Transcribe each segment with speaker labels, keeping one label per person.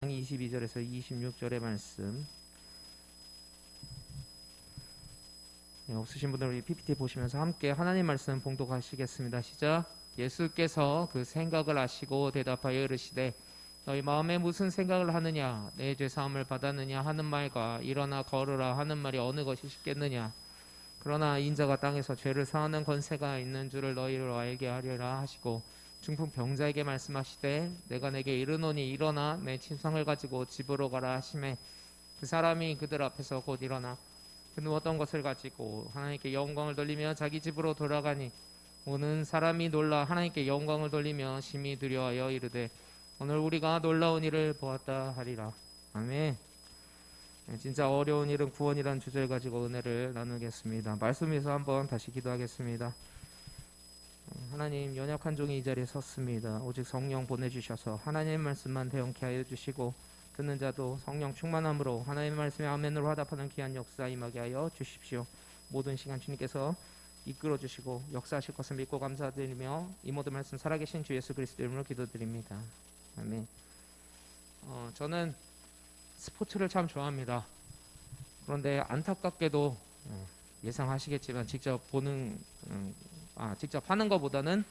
Speaker 1: 22절에서 26절의 말씀. 없으신 분들 우리 PPT 보시면서 함께 하나님 말씀 봉독하시겠습니다. 시작. 예수께서 그 생각을 아시고 대답하여 이르시되 너희 마음에 무슨 생각을 하느냐 내 죄사함을 받았느냐 하는 말과 일어나 걸으라 하는 말이 어느 것이 쉽겠느냐. 그러나 인자가 땅에서 죄를 사하는 권세가 있는 줄을 너희로 알게 하리라 하시고 중풍병자에게 말씀하시되 내가 내게 이르노니 일어나 내 침상을 가지고 집으로 가라 하시매 그 사람이 그들 앞에서 곧 일어나 그 누웠던 것을 가지고 하나님께 영광을 돌리며 자기 집으로 돌아가니 오는 사람이 놀라 하나님께 영광을 돌리며 심히 두려워하여 이르되 오늘 우리가 놀라운 일을 보았다 하리라. 아멘. 진짜 어려운 일은 구원이라는 주제를 가지고 은혜를 나누겠습니다. 말씀에서 한번 다시 기도하겠습니다. 하나님, 연약한 종이 이 자리에 섰습니다. 오직 성령 보내주셔서 하나님의 말씀만 대언케 하여 주시고 듣는 자도 성령 충만함으로 하나님의 말씀에 아멘으로 화답하는 귀한 역사 임하게 하여 주십시오. 모든 시간 주님께서 이끌어 주시고 역사하실 것을 믿고 감사드리며 이 모든 말씀 살아계신 주 예수 그리스도 이름으로 기도드립니다. 아멘. 저는 스포츠를 참 좋아합니다. 그런데 안타깝게도 예상하시겠지만 직접 하는 것보다는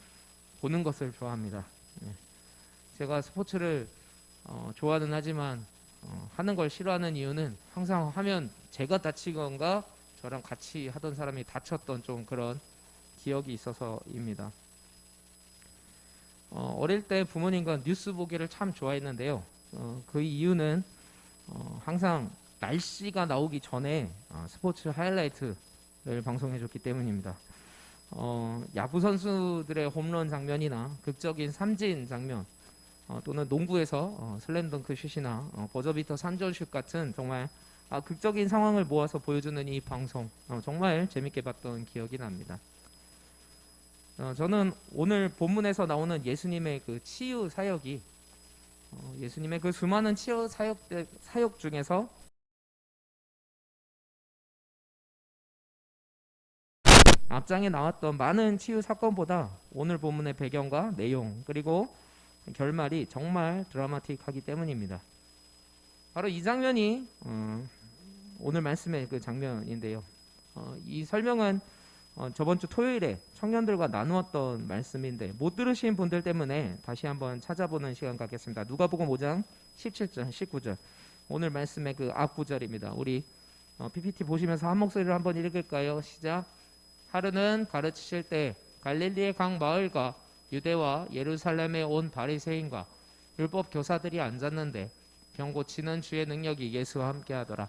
Speaker 1: 보는 것을 좋아합니다. 제가 스포츠를 좋아는 하지만 하는 걸 싫어하는 이유는 항상 하면 제가 다치건가 저랑 같이 하던 사람이 다쳤던 좀 그런 기억이 있어서입니다. 어릴 때 부모님과 뉴스 보기를 참 좋아했는데요. 그 이유는 항상 날씨가 나오기 전에 스포츠 하이라이트를 방송해줬기 때문입니다. 야구 선수들의 홈런 장면이나 극적인 삼진 장면, 또는 농구에서 슬램덩크 슛이나 버저비터 3점 슛 같은 정말 극적인 상황을 모아서 보여주는 이 방송 정말 재밌게 봤던 기억이 납니다. 저는 오늘 본문에서 나오는 예수님의 그 치유 사역이 예수님의 그 수많은 치유 사역 중에서 앞장에 나왔던 많은 치유 사건보다 오늘 본문의 배경과 내용 그리고 결말이 정말 드라마틱하기 때문입니다. 바로 이 장면이 오늘 말씀의 그 장면인데요. 이 설명은 저번 주 토요일에 청년들과 나누었던 말씀인데 못 들으신 분들 때문에 다시 한번 찾아보는 시간 갖겠습니다. 누가복음 5장 17절 19절 오늘 말씀의 그 앞구절입니다. 우리 PPT 보시면서 한 목소리로 한번 읽을까요? 시작. 하루는 가르치실 때 갈릴리의 각 마을과 유대와 예루살렘에 온 바리새인과 율법 교사들이 앉았는데 병 고치는 주의 능력이 예수와 함께하더라.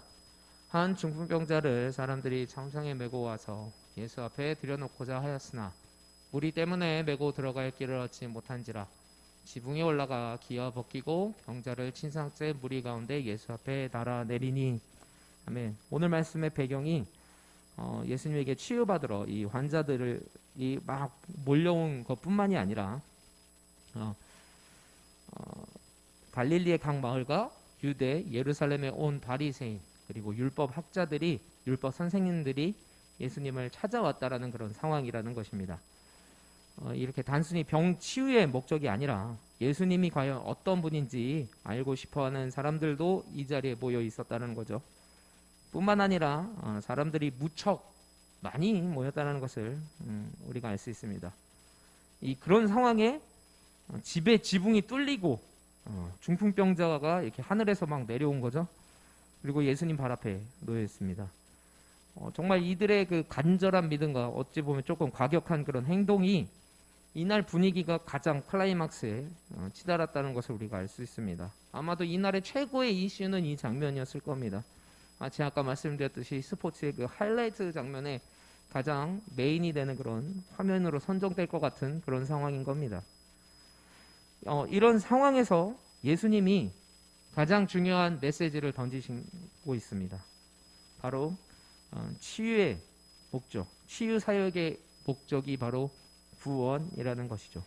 Speaker 1: 한 중풍병자를 사람들이 장상에 메고 와서 예수 앞에 들여놓고자 하였으나 무리 때문에 메고 들어갈 길을 얻지 못한지라 지붕에 올라가 기어 벗기고 병자를 친 상태 무리 가운데 예수 앞에 달아내리니. 아멘. 오늘 말씀의 배경이 예수님에게 치유받으러 이 환자들을 막 몰려온 것뿐만이 아니라 갈릴리의 각 마을과 유대 예루살렘에 온 바리새인 그리고 율법 학자들이 율법 선생님들이 예수님을 찾아왔다라는 그런 상황이라는 것입니다. 이렇게 단순히 병 치유의 목적이 아니라 예수님이 과연 어떤 분인지 알고 싶어하는 사람들도 이 자리에 모여 있었다는 거죠. 뿐만 아니라 사람들이 무척 많이 모였다는 것을 우리가 알 수 있습니다. 그런 상황에 집에 지붕이 뚫리고 중풍병자가 이렇게 하늘에서 막 내려온 거죠. 그리고 예수님 발 앞에 놓여 있습니다. 정말 이들의 그 간절한 믿음과 어찌 보면 조금 과격한 그런 행동이 이날 분위기가 가장 클라이막스에 치달았다는 것을 우리가 알 수 있습니다. 아마도 이날의 최고의 이슈는 이 장면이었을 겁니다. 제가 아까 말씀드렸듯이 스포츠의 그 하이라이트 장면에 가장 메인이 되는 그런 화면으로 선정될 것 같은 그런 상황인 겁니다. 이런 상황에서 예수님이 가장 중요한 메시지를 던지시고 있습니다. 바로 치유의 목적, 치유 사역의 목적이 바로 구원이라는 것이죠.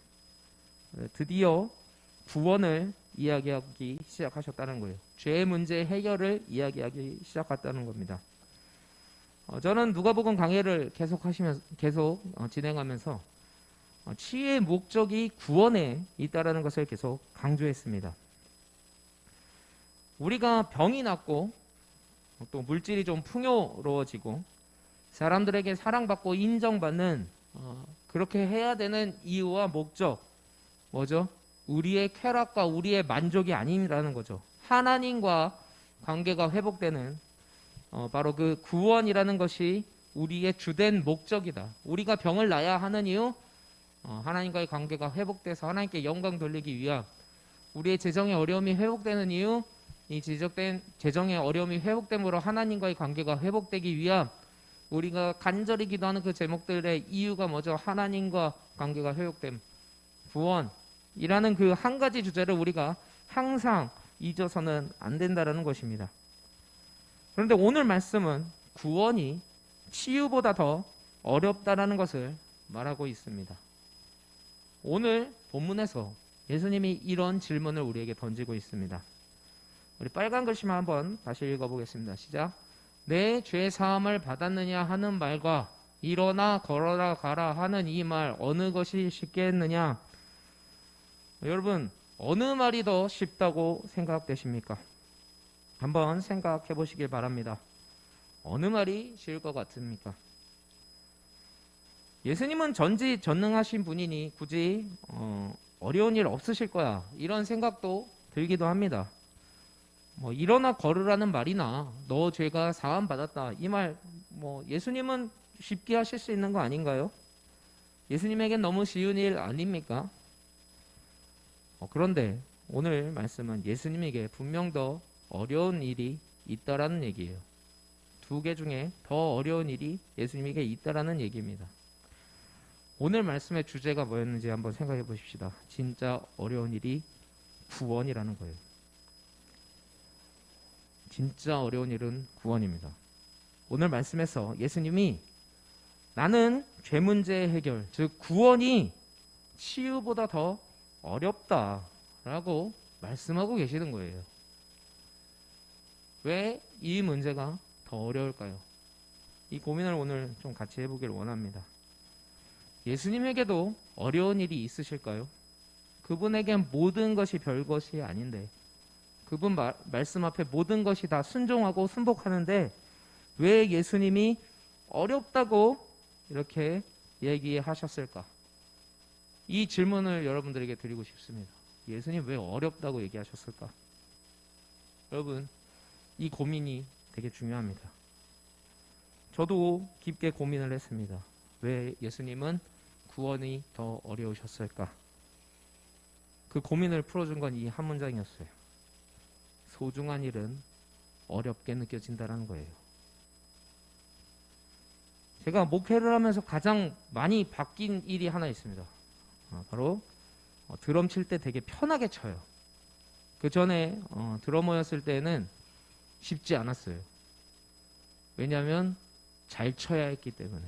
Speaker 1: 드디어 구원을 이야기하기 시작하셨다는 거예요. 죄의 문제 해결을 이야기하기 시작했다는 겁니다. 저는 누가복음 강해를 계속 진행하면서 치유의 목적이 구원에 있다라는 것을 계속 강조했습니다. 우리가 병이 낫고 또 물질이 좀 풍요로워지고 사람들에게 사랑받고 인정받는 그렇게 해야 되는 이유와 목적 뭐죠? 우리의 쾌락과 우리의 만족이 아니라는 거죠. 하나님과 관계가 회복되는 바로 그 구원이라는 것이 우리의 주된 목적이다. 우리가 병을 나야 하는 이유 하나님과의 관계가 회복돼서 하나님께 영광 돌리기 위함. 우리의 재정의 어려움이 회복되는 이유 이 지적된 재정의 어려움이 회복됨으로 하나님과의 관계가 회복되기 위함. 우리가 간절히 기도하는 그 제목들의 이유가 뭐죠? 하나님과 관계가 회복됨, 구원이라는 그 한 가지 주제를 우리가 항상 잊어서는 안 된다라는 것입니다. 그런데 오늘 말씀은 구원이 치유보다 더 어렵다라는 것을 말하고 있습니다. 오늘 본문에서 예수님이 이런 질문을 우리에게 던지고 있습니다. 우리 빨간 글씨만 한번 다시 읽어보겠습니다. 시작. 내 죄 사함을 받았느냐 하는 말과 일어나 걸어라 가라 하는 이 말 어느 것이 쉽겠느냐? 여러분 어느 말이 더 쉽다고 생각되십니까? 한번 생각해 보시길 바랍니다. 어느 말이 쉬울 것 같습니까? 예수님은 전지전능하신 분이니 굳이 어려운 일 없으실 거야 이런 생각도 들기도 합니다. 일어나 걸으라는 말이나 너 죄가 사함 받았다 이 말 예수님은 쉽게 하실 수 있는 거 아닌가요? 예수님에겐 너무 쉬운 일 아닙니까? 그런데 오늘 말씀은 예수님에게 분명 더 어려운 일이 있다라는 얘기예요. 두 개 중에 더 어려운 일이 예수님에게 있다라는 얘기입니다. 오늘 말씀의 주제가 뭐였는지 한번 생각해 보십시다. 진짜 어려운 일이 구원이라는 거예요. 진짜 어려운 일은 구원입니다. 오늘 말씀에서 예수님이 나는 죄 문제 해결, 즉 구원이 치유보다 더 어렵다라고 말씀하고 계시는 거예요. 왜 이 문제가 더 어려울까요? 이 고민을 오늘 좀 같이 해보길 원합니다. 예수님에게도 어려운 일이 있으실까요? 그분에겐 모든 것이 별것이 아닌데 그분 말씀 앞에 모든 것이 다 순종하고 순복하는데 왜 예수님이 어렵다고 이렇게 얘기하셨을까? 이 질문을 여러분들에게 드리고 싶습니다. 예수님 왜 어렵다고 얘기하셨을까? 여러분 이 고민이 되게 중요합니다. 저도 깊게 고민을 했습니다. 왜 예수님은 구원이 더 어려우셨을까? 그 고민을 풀어준 건 이 한 문장이었어요. 소중한 일은 어렵게 느껴진다는 거예요. 제가 목회를 하면서 가장 많이 바뀐 일이 하나 있습니다. 바로 드럼 칠 때 되게 편하게 쳐요. 그 전에 드러머였을 때는 쉽지 않았어요. 왜냐하면 잘 쳐야 했기 때문에.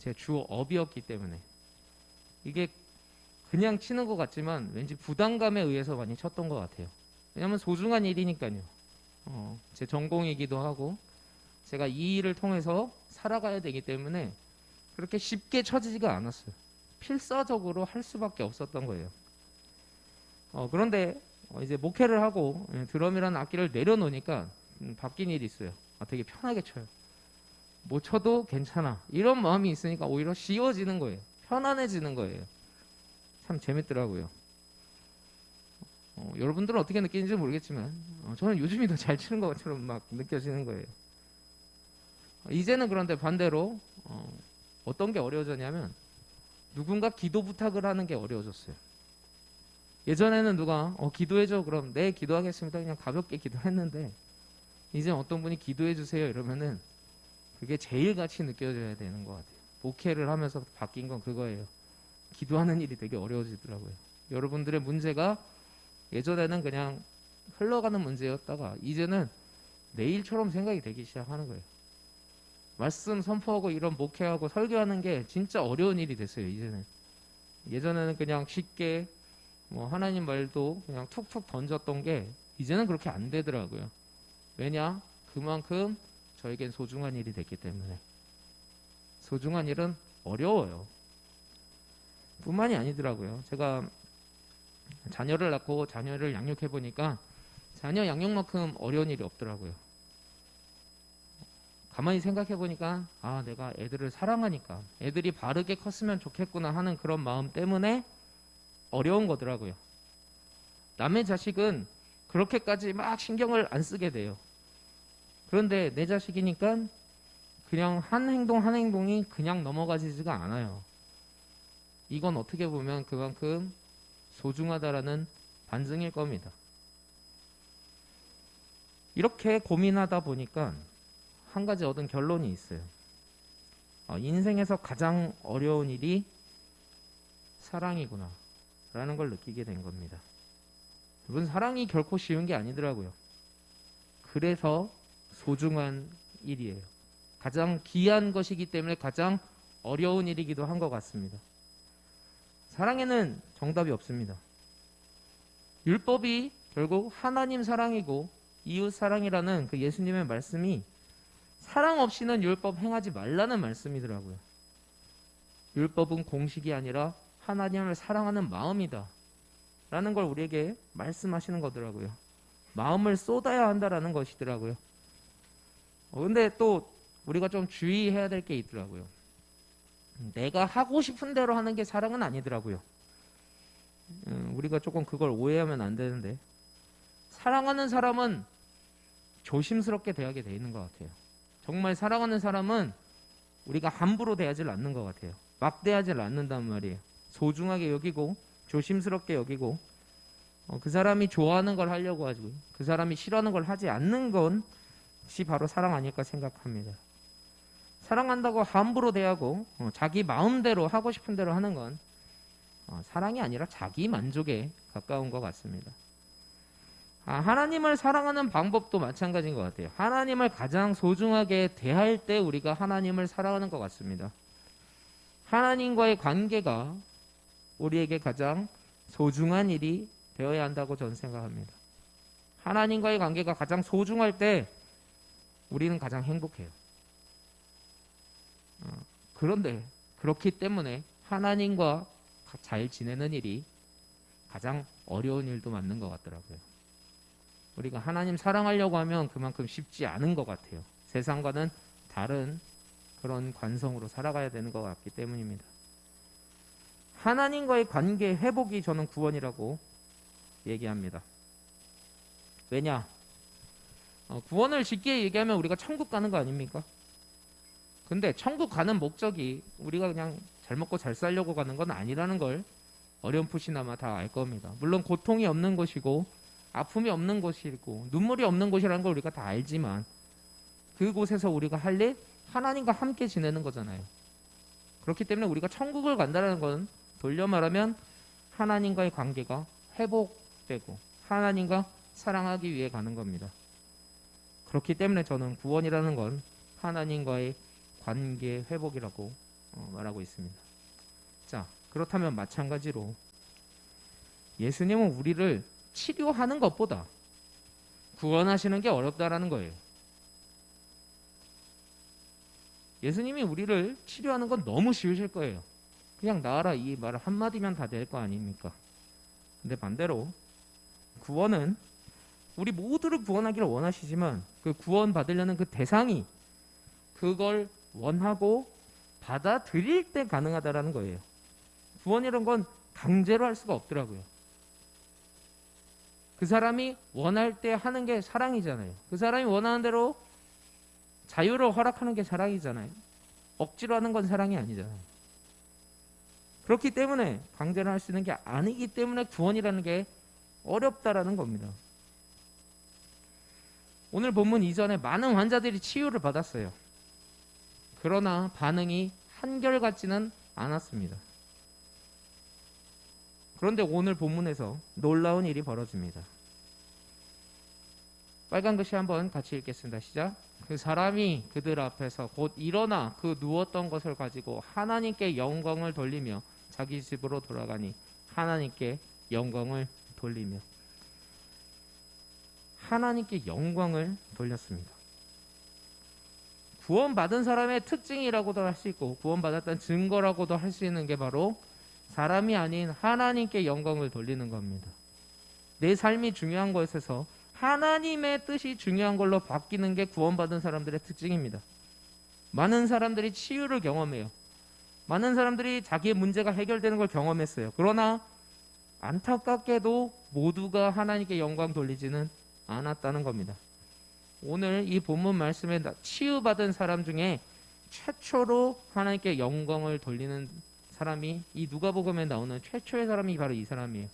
Speaker 1: 제 주 업이었기 때문에. 이게 그냥 치는 것 같지만 왠지 부담감에 의해서 많이 쳤던 것 같아요. 왜냐하면 소중한 일이니까요. 제 전공이기도 하고 제가 이 일을 통해서 살아가야 되기 때문에 그렇게 쉽게 쳐지지가 않았어요. 필사적으로 할 수밖에 없었던 거예요. 그런데 이제 목회를 하고 드럼이라는 악기를 내려놓으니까 바뀐 일이 있어요. 되게 편하게 쳐요. 못 쳐도 괜찮아. 이런 마음이 있으니까 오히려 쉬워지는 거예요. 편안해지는 거예요. 참 재밌더라고요. 여러분들은 어떻게 느끼는지 모르겠지만 저는 요즘이 더 잘 치는 것처럼 막 느껴지는 거예요. 이제는 그런데 반대로 어떤 게 어려워졌냐면 누군가 기도 부탁을 하는 게 어려워졌어요. 예전에는 누가 기도해줘 그럼 네 기도하겠습니다 그냥 가볍게 기도했는데 이제 어떤 분이 기도해주세요 이러면은 그게 제일 같이 느껴져야 되는 것 같아요. 목회를 하면서 바뀐 건 그거예요. 기도하는 일이 되게 어려워지더라고요. 여러분들의 문제가 예전에는 그냥 흘러가는 문제였다가 이제는 내일처럼 생각이 되기 시작하는 거예요. 말씀 선포하고 이런 목회하고 설교하는 게 진짜 어려운 일이 됐어요. 이제는. 예전에는 그냥 쉽게 하나님 말도 그냥 툭툭 던졌던 게 이제는 그렇게 안 되더라고요. 왜냐? 그만큼 저에겐 소중한 일이 됐기 때문에. 소중한 일은 어려워요. 뿐만이 아니더라고요. 제가 자녀를 낳고 자녀를 양육해 보니까 자녀 양육만큼 어려운 일이 없더라고요. 가만히 생각해 보니까 내가 애들을 사랑하니까 애들이 바르게 컸으면 좋겠구나 하는 그런 마음 때문에 어려운 거더라고요. 남의 자식은 그렇게까지 막 신경을 안 쓰게 돼요. 그런데 내 자식이니까 그냥 한 행동 한 행동이 그냥 넘어가지지가 않아요. 이건 어떻게 보면 그만큼 소중하다라는 반증일 겁니다. 이렇게 고민하다 보니까 한 가지 얻은 결론이 있어요. 인생에서 가장 어려운 일이 사랑이구나 라는 걸 느끼게 된 겁니다. 여러분, 사랑이 결코 쉬운 게 아니더라고요. 그래서 소중한 일이에요. 가장 귀한 것이기 때문에 가장 어려운 일이기도 한 것 같습니다. 사랑에는 정답이 없습니다. 율법이 결국 하나님 사랑이고 이웃 사랑이라는 그 예수님의 말씀이 사랑 없이는 율법 행하지 말라는 말씀이더라고요. 율법은 공식이 아니라 하나님을 사랑하는 마음이다 라는 걸 우리에게 말씀하시는 거더라고요. 마음을 쏟아야 한다라는 것이더라고요. 근데 또 우리가 좀 주의해야 될 게 있더라고요. 내가 하고 싶은 대로 하는 게 사랑은 아니더라고요. 우리가 조금 그걸 오해하면 안 되는데, 사랑하는 사람은 조심스럽게 대하게 돼 있는 것 같아요. 정말 사랑하는 사람은 우리가 함부로 대하지 않는 것 같아요. 막 대하지 않는단 말이에요. 소중하게 여기고 조심스럽게 여기고, 그 사람이 좋아하는 걸 하려고 하고 그 사람이 싫어하는 걸 하지 않는 것이 바로 사랑 아닐까 생각합니다. 사랑한다고 함부로 대하고 자기 마음대로 하고 싶은 대로 하는 건 사랑이 아니라 자기 만족에 가까운 것 같습니다. 하나님을 사랑하는 방법도 마찬가지인 것 같아요. 하나님을 가장 소중하게 대할 때 우리가 하나님을 사랑하는 것 같습니다. 하나님과의 관계가 우리에게 가장 소중한 일이 되어야 한다고 저는 생각합니다. 하나님과의 관계가 가장 소중할 때 우리는 가장 행복해요. 그런데 그렇기 때문에 하나님과 잘 지내는 일이 가장 어려운 일도 맞는 것 같더라고요. 우리가 하나님 사랑하려고 하면 그만큼 쉽지 않은 것 같아요. 세상과는 다른 그런 관성으로 살아가야 되는 것 같기 때문입니다. 하나님과의 관계 회복이 저는 구원이라고 얘기합니다. 왜냐? 구원을 쉽게 얘기하면 우리가 천국 가는 거 아닙니까? 근데 천국 가는 목적이 우리가 그냥 잘 먹고 잘 살려고 가는 건 아니라는 걸 어렴풋이나마 다 알 겁니다. 물론 고통이 없는 곳이고 아픔이 없는 곳이고 눈물이 없는 곳이라는 걸 우리가 다 알지만, 그곳에서 우리가 할 일 하나님과 함께 지내는 거잖아요. 그렇기 때문에 우리가 천국을 간다는 건 돌려 말하면 하나님과의 관계가 회복되고 하나님과 사랑하기 위해 가는 겁니다. 그렇기 때문에 저는 구원이라는 건 하나님과의 관계 회복이라고 말하고 있습니다. 자, 그렇다면 마찬가지로 예수님은 우리를 치료하는 것보다 구원하시는 게 어렵다라는 거예요. 예수님이 우리를 치료하는 건 너무 쉬우실 거예요. 그냥 나아라 이 말 한마디면 다 될 거 아닙니까? 근데 반대로 구원은 우리 모두를 구원하기를 원하시지만 그 구원 받으려는 그 대상이 그걸 원하고 받아들일 때 가능하다라는 거예요. 구원이란 건 강제로 할 수가 없더라고요. 그 사람이 원할 때 하는 게 사랑이잖아요. 그 사람이 원하는 대로 자유를 허락하는 게 사랑이잖아요. 억지로 하는 건 사랑이 아니잖아요. 그렇기 때문에 강제로 할 수 있는 게 아니기 때문에 구원이라는 게 어렵다라는 겁니다. 오늘 본문 이전에 많은 환자들이 치유를 받았어요. 그러나 반응이 한결같지는 않았습니다. 그런데 오늘 본문에서 놀라운 일이 벌어집니다. 빨간 글씨 한번 같이 읽겠습니다. 시작. 그 사람이 그들 앞에서 곧 일어나 그 누웠던 것을 가지고 하나님께 영광을 돌리며 자기 집으로 돌아가니 하나님께 영광을 돌리며, 하나님께 영광을 돌렸습니다. 구원받은 사람의 특징이라고도 할 수 있고 구원받았다는 증거라고도 할 수 있는 게 바로 사람이 아닌 하나님께 영광을 돌리는 겁니다. 내 삶이 중요한 것에서 하나님의 뜻이 중요한 걸로 바뀌는 게 구원받은 사람들의 특징입니다. 많은 사람들이 치유를 경험해요. 많은 사람들이 자기의 문제가 해결되는 걸 경험했어요. 그러나 안타깝게도 모두가 하나님께 영광 돌리지는 않았다는 겁니다. 오늘 이 본문 말씀에 치유받은 사람 중에 최초로 하나님께 영광을 돌리는 사람이, 이 누가복음에 나오는 최초의 사람이 바로 이 사람이에요.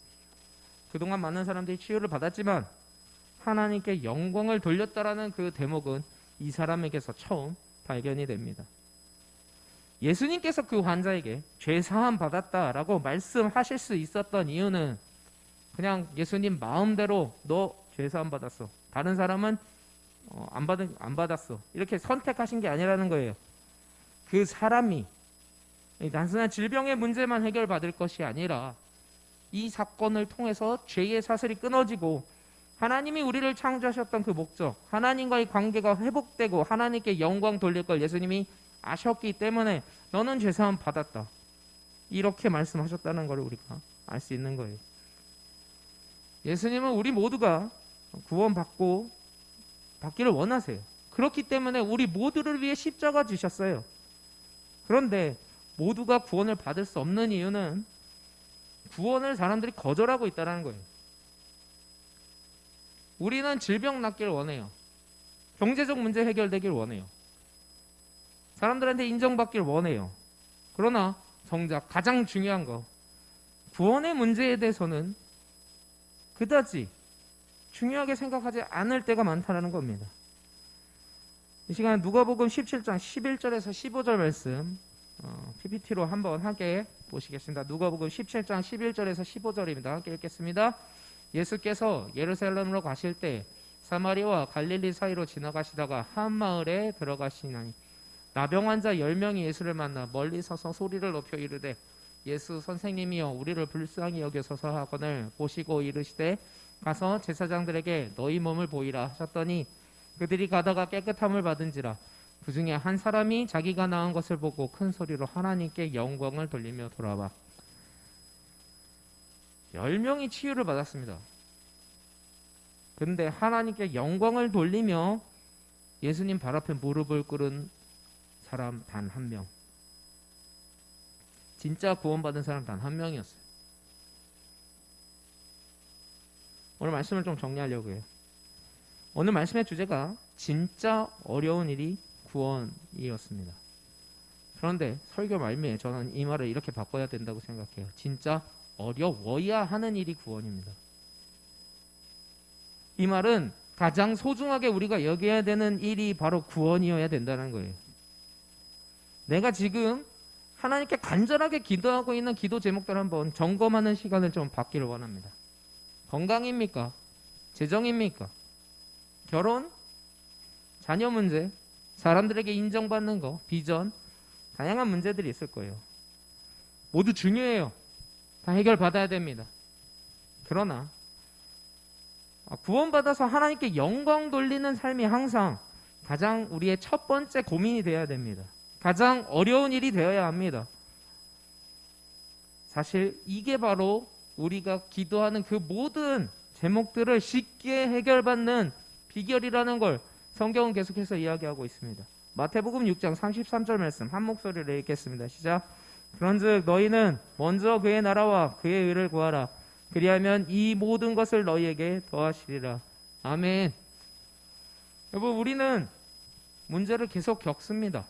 Speaker 1: 그동안 많은 사람들이 치유를 받았지만 하나님께 영광을 돌렸다라는 그 대목은 이 사람에게서 처음 발견이 됩니다. 예수님께서 그 환자에게 죄 사함 받았다라고 말씀하실 수 있었던 이유는 그냥 예수님 마음대로 너 죄 사함 받았어, 다른 사람은 안 받았어, 이렇게 선택하신 게 아니라는 거예요. 그 사람이 단순한 질병의 문제만 해결받을 것이 아니라 이 사건을 통해서 죄의 사슬이 끊어지고 하나님이 우리를 창조하셨던 그 목적, 하나님과의 관계가 회복되고 하나님께 영광 돌릴 걸 예수님이 아셨기 때문에 너는 죄사함 받았다, 이렇게 말씀하셨다는 걸 우리가 알 수 있는 거예요. 예수님은 우리 모두가 구원받고 받기를 원하세요. 그렇기 때문에 우리 모두를 위해 십자가 지셨어요. 그런데 모두가 구원을 받을 수 없는 이유는 구원을 사람들이 거절하고 있다는 거예요. 우리는 질병 낫기를 원해요. 경제적 문제 해결되길 원해요. 사람들한테 인정받길 원해요. 그러나 정작 가장 중요한 거, 구원의 문제에 대해서는 그다지 중요하게 생각하지 않을 때가 많다는 겁니다. 이 시간 누가복음 17장 11절에서 15절 말씀 PPT로 한번 함께 보시겠습니다. 누가복음 17장 11절에서 15절입니다. 함께 읽겠습니다. 예수께서 예루살렘으로 가실 때 사마리아와 갈릴리 사이로 지나가시다가 한 마을에 들어가시나니 나병 환자 10명이 예수를 만나 멀리 서서 소리를 높여 이르되 예수 선생님이여 우리를 불쌍히 여겨소서 하거늘 보시고 이르시되 가서 제사장들에게 너희 몸을 보이라 하셨더니 그들이 가다가 깨끗함을 받은지라 그 중에 한 사람이 자기가 나은 것을 보고 큰 소리로 하나님께 영광을 돌리며 돌아와 10명이 치유를 받았습니다. 근데 하나님께 영광을 돌리며 예수님 발 앞에 무릎을 꿇은 사람 단 한 명, 진짜 구원받은 사람 단 한 명이었어요. 오늘 말씀을 좀 정리하려고 해요. 오늘 말씀의 주제가 진짜 어려운 일이 구원이었습니다. 그런데 설교 말미에 저는 이 말을 이렇게 바꿔야 된다고 생각해요. 진짜 어려워야 하는 일이 구원입니다. 이 말은 가장 소중하게 우리가 여겨야 되는 일이 바로 구원이어야 된다는 거예요. 내가 지금 하나님께 간절하게 기도하고 있는 기도 제목들 한번 점검하는 시간을 좀 받기를 원합니다. 건강입니까? 재정입니까? 결혼? 자녀 문제? 사람들에게 인정받는 거? 비전? 다양한 문제들이 있을 거예요. 모두 중요해요. 다 해결받아야 됩니다. 그러나 구원받아서 하나님께 영광 돌리는 삶이 항상 가장 우리의 첫 번째 고민이 되어야 됩니다. 가장 어려운 일이 되어야 합니다. 사실 이게 바로 우리가 기도하는 그 모든 제목들을 쉽게 해결받는 비결이라는 걸 성경은 계속해서 이야기하고 있습니다. 마태복음 6장 33절 말씀 한 목소리로 읽겠습니다. 시작. 그런즉 너희는 먼저 그의 나라와 그의 의를 구하라. 그리하면 이 모든 것을 너희에게 더하시리라. 아멘. 여러분, 우리는 문제를 계속 겪습니다.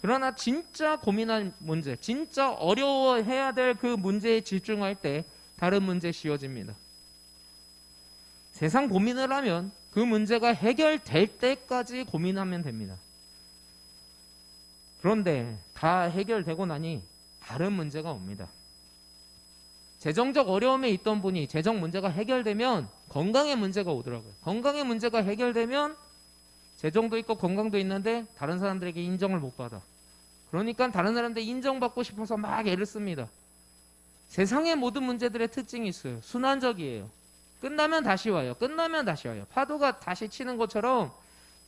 Speaker 1: 그러나 진짜 고민할 문제, 진짜 어려워해야 될 그 문제에 집중할 때 다른 문제 쉬워집니다. 세상 고민을 하면 그 문제가 해결될 때까지 고민하면 됩니다. 그런데 다 해결되고 나니 다른 문제가 옵니다. 재정적 어려움에 있던 분이 재정 문제가 해결되면 건강의 문제가 오더라고요. 건강의 문제가 해결되면 재정도 있고 건강도 있는데 다른 사람들에게 인정을 못 받아. 그러니까 다른 사람들 인정받고 싶어서 막 애를 씁니다. 세상의 모든 문제들의 특징이 있어요. 순환적이에요. 끝나면 다시 와요. 끝나면 다시 와요. 파도가 다시 치는 것처럼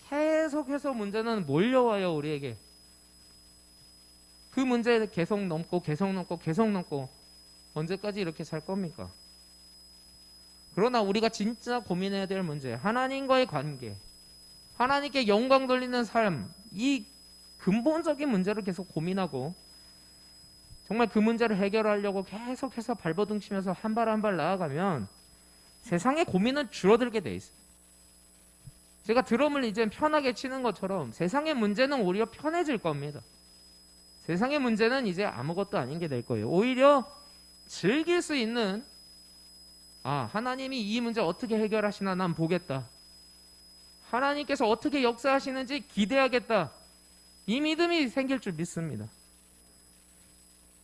Speaker 1: 계속해서 문제는 몰려와요, 우리에게. 그 문제를 계속 넘고 계속 넘고 계속 넘고 언제까지 이렇게 살 겁니까? 그러나 우리가 진짜 고민해야 될 문제, 하나님과의 관계, 하나님께 영광 돌리는 삶, 이 근본적인 문제를 계속 고민하고 정말 그 문제를 해결하려고 계속해서 발버둥 치면서 한 발 한 발 나아가면 세상의 고민은 줄어들게 돼 있어요. 제가 드럼을 이제 편하게 치는 것처럼 세상의 문제는 오히려 편해질 겁니다. 세상의 문제는 이제 아무것도 아닌 게 될 거예요. 오히려 즐길 수 있는, 하나님이 이 문제 어떻게 해결하시나 난 보겠다. 하나님께서 어떻게 역사하시는지 기대하겠다. 이 믿음이 생길 줄 믿습니다.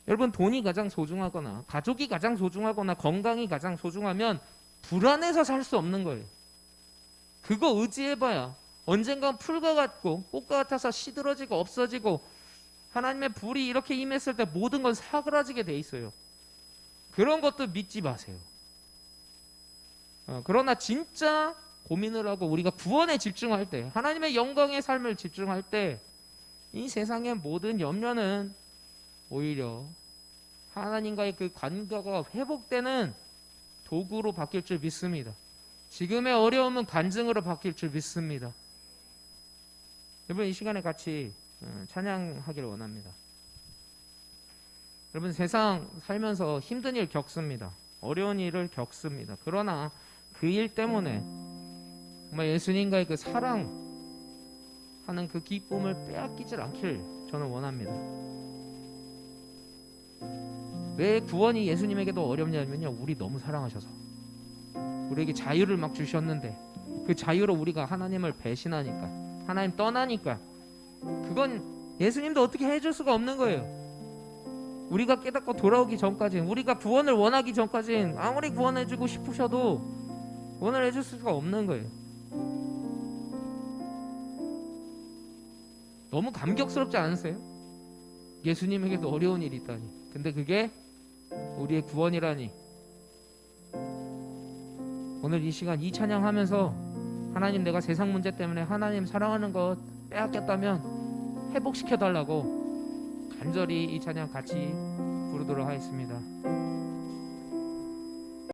Speaker 1: 여러분, 돈이 가장 소중하거나 가족이 가장 소중하거나 건강이 가장 소중하면 불안해서 살 수 없는 거예요. 그거 의지해봐야 언젠간 풀과 같고 꽃과 같아서 시들어지고 없어지고 하나님의 불이 이렇게 임했을 때 모든 건 사그라지게 돼 있어요. 그런 것도 믿지 마세요. 그러나 진짜 고민을 하고 우리가 구원에 집중할 때, 하나님의 영광의 삶을 집중할 때 이 세상의 모든 염려는 오히려 하나님과의 그 관계가 회복되는 도구로 바뀔 줄 믿습니다. 지금의 어려움은 간증으로 바뀔 줄 믿습니다. 여러분, 이 시간에 같이 찬양하기를 원합니다. 여러분, 세상 살면서 힘든 일 겪습니다. 어려운 일을 겪습니다. 그러나 그 일 때문에 정말 예수님과의 그 사랑하는 그 기쁨을 빼앗기질 않길 저는 원합니다. 왜 구원이 예수님에게도 어렵냐면요, 우리 너무 사랑하셔서 우리에게 자유를 막 주셨는데 그 자유로 우리가 하나님을 배신하니까, 하나님 떠나니까, 그건 예수님도 어떻게 해줄 수가 없는 거예요. 우리가 깨닫고 돌아오기 전까지는, 우리가 구원을 원하기 전까지는 아무리 구원해주고 싶으셔도 구원을 해줄 수가 없는 거예요. 너무 감격스럽지 않으세요? 예수님에게도 어려운 일이 있다니. 근데 그게 우리의 구원이라니. 오늘 이 시간 이 찬양하면서 하나님, 내가 세상 문제 때문에 하나님 사랑하는 것 빼앗겼다면 회복시켜달라고 간절히 이 찬양 같이 부르도록 하겠습니다.